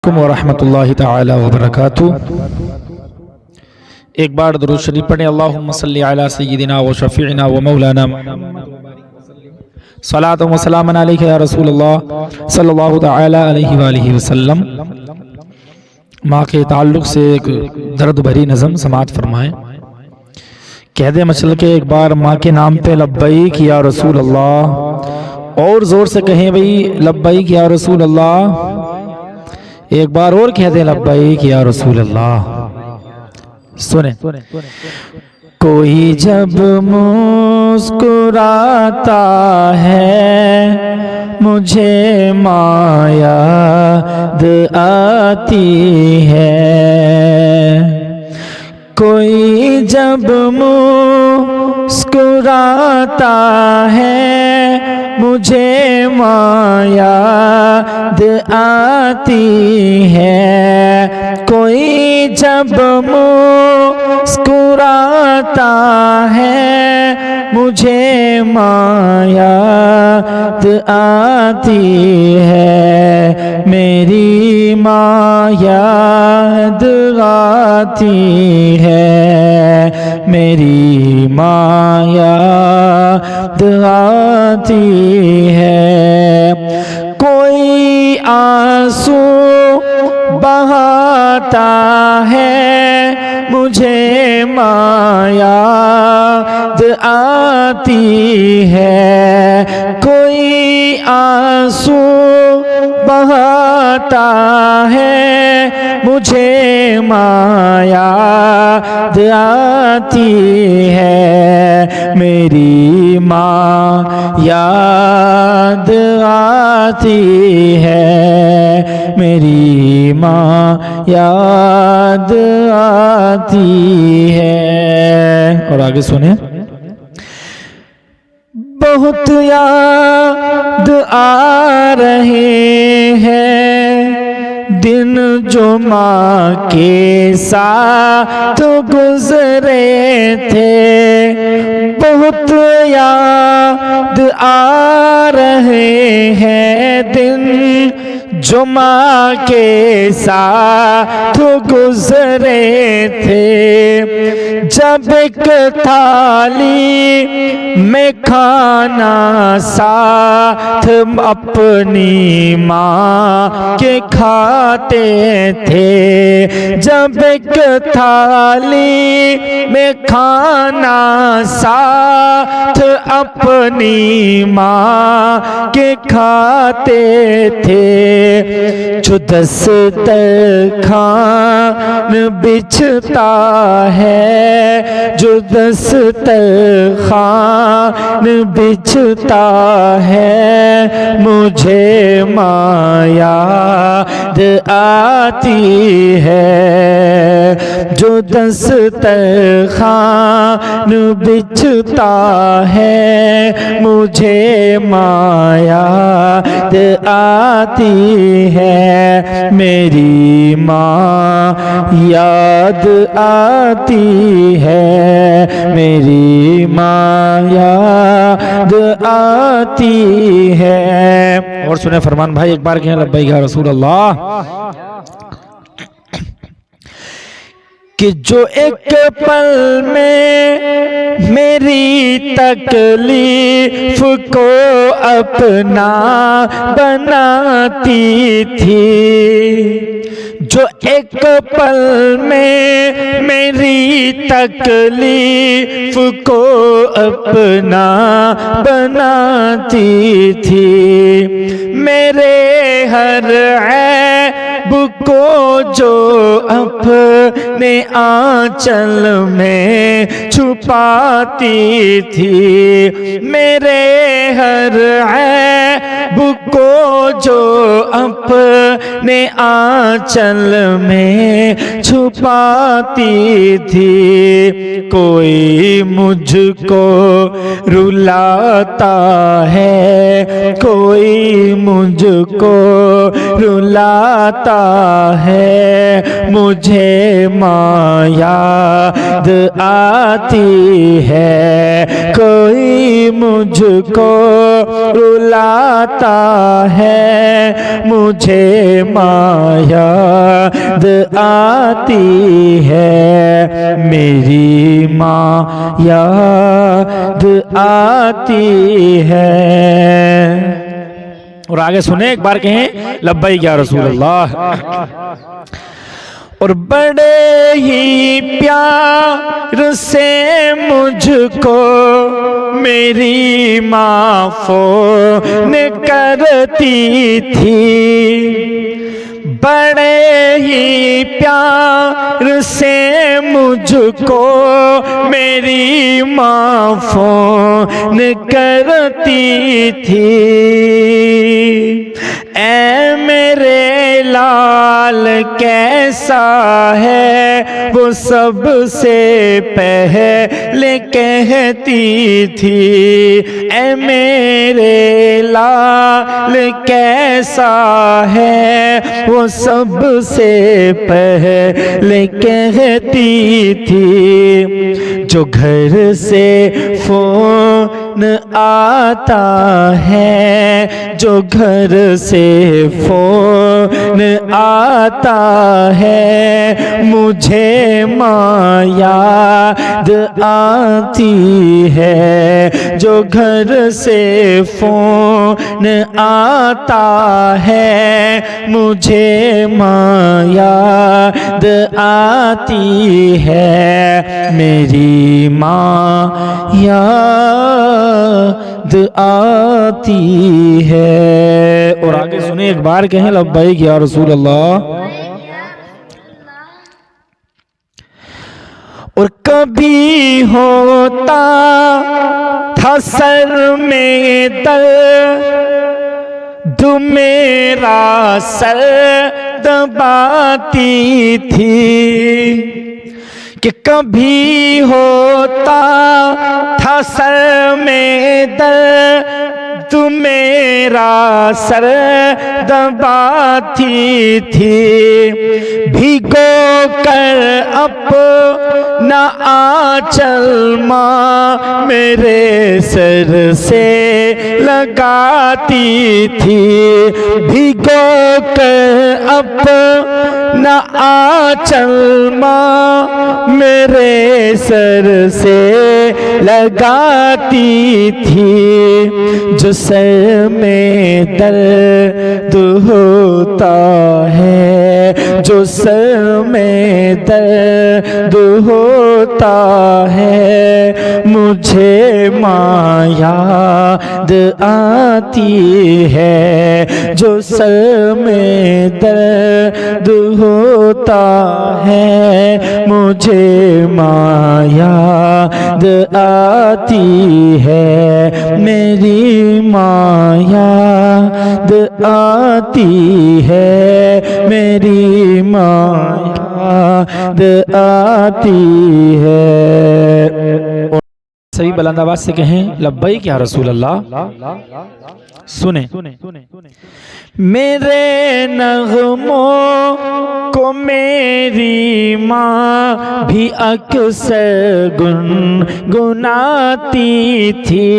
अलैकुम वरहमतुल्लाहि तआला वबरकातुहू। एक बार दुरूद शरीफ पढ़ें। अल्लाहुम्मा सल्लि अला सय्यिदिना व शफीइना व मौलाना सलात व सलाम अलैका या रसूलल्लाह सल्लल्लाहु तआला अलैहि व आलिहि वसल्लम। माँ के ताल्लुक से एक दर्द भरी नज़म समात फरमाएं। कह दे मचल के एक बार माँ के नाम पे लब्बैक या रसूल अल्लाह। और जोर से कहें भाई लब्बैक या रसूल अल्लाह। एक बार और कह दे लब्बैक या रसूल अल्लाह। सुने। कोई जब मुस्कुराता है मुझे माँ याद आती है। कोई जब मुस्कुराता है मुझे माँ याद आती है। कोई जब मुस्कुराता है मुझे माँ याद आती है। मेरी माँ याद आती है। मेरी माँ याद आती है। कोई आंसू बहाता है मुझे माँ याद आती है। कोई आंसू बहाता है मुझे माँ याद आती है। मेरी माँ याद आती है। मेरी माँ याद आती है। और आगे सुने। बहुत याद आ रहे हैं दिन जो माँ के साथ गुजरे थे। बहुत याद आ रहे हैं दिन जो माँ के साथ गुजरे थे। जब एक थाली में खाना साथ अपनी माँ के खाते थे। जब एक थाली में खाना साथ अपनी माँ के खाते थे। जो दस्तरखान बिछता है, जो दस्तरखान बिछता है, मुझे माँ याद आती है। जो दस्तरखान बिछता है, मुझे माँ याद आती है। मेरी माँ याद आती है। मेरी माँ याद आती है। और सुने फरमान भाई एक बार कहें लब्बैक या रसूल अल्लाह। कि जो एक पल में मेरी तकलीफ को अपना बनाती थी। जो एक पल में मेरी तकलीफ को अपना बनाती थी। मेरे हर ऐब को जो अपने आंचल में छुपाती थी। मेरे हर ऐब को जो अपने आंचल में छुपाती थी। कोई मुझको रुलाता है, कोई मुझको रुलाता है, मुझे माँ याद आती है। कोई मुझको रुलाता है, मुझे माँ याद आती है, मेरी माँ याद आती है। और आगे सुने, एक बार कहें लब्बैक या रसूल अल्लाह। और बड़े ही प्यार से मुझको मेरी माँ फोन करती थी, बड़े ही प्यार से मुझको मेरी माँ फोन करती थी। ऐ मेरे लाल कैसा है वो सबसे पहले कहती थी, ऐ मेरे लाल कैसा है वो सबसे पहले कहती थी। जो घर से फोन आता है, जो घर से फोन आता है, मुझे माँ याद आती है। जो घर से फोन आता है, मुझे माँ याद आती है, मेरी माँ याद आती है। और आगे सुने, एक बार कहें लब्बैक या रसूल अल्लाह। और कभी होता था सर में दर्द, मेरा सर दबाती थी, कि कभी होता था सर में दर्द, मेरा सर दबाती थी। भिगो कर अपना आंचल माँ मेरे सर से लगाती थी, भिगो कर अपना आंचल माँ मेरे सर से लगाती थी। जो सर में दर्द होता है, जो सर में दर्द होता है, मुझे माँ याद आती है। जो सर में दर्द होता है, मुझे माँ याद आती है, मेरी माँ याद आती है, मेरी माँ याद आती है। सभी बुलंद आवाज से कहें लब्बैक या रसूल अल्लाह। सुने, मेरे नग़मों को मेरी माँ भी अक्सर गुनगुनाती थी,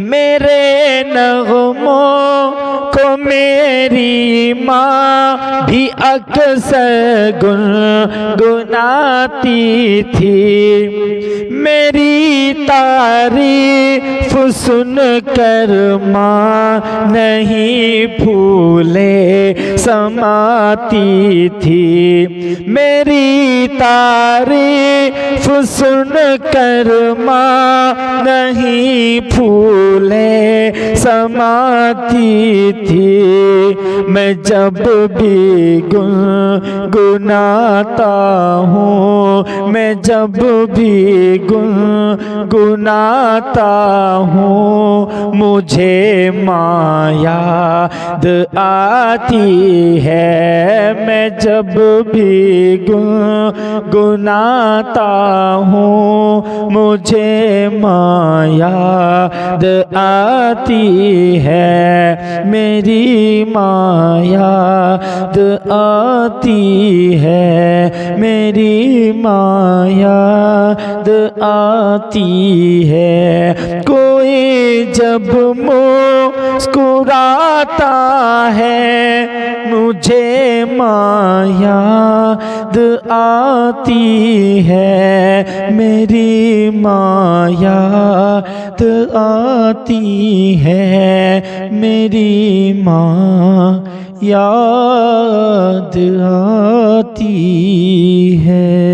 मेरे नग़मों को मेरी माँ भी अक्सर गुनगुनाती थी। मेरी तारीफ सुन कर माँ नहीं फूले समाती थी, मेरी तारीफ सुन कर माँ नहीं फूले समाती थी। मैं जब भी गुनगुनाता हूँ, मैं जब भी गुनगुनाता हूँ, मुझे माँ याद आती है। मैं जब भी गुनगुनाता हूँ, मुझे माँ याद आती है, मेरी माँ याद आती है, मेरी माँ याद आती है। कोई जब मुस्कुराता है, मुझे माँ याद आती है, मेरी माँ याद आती है, मेरी माँ याद आती है।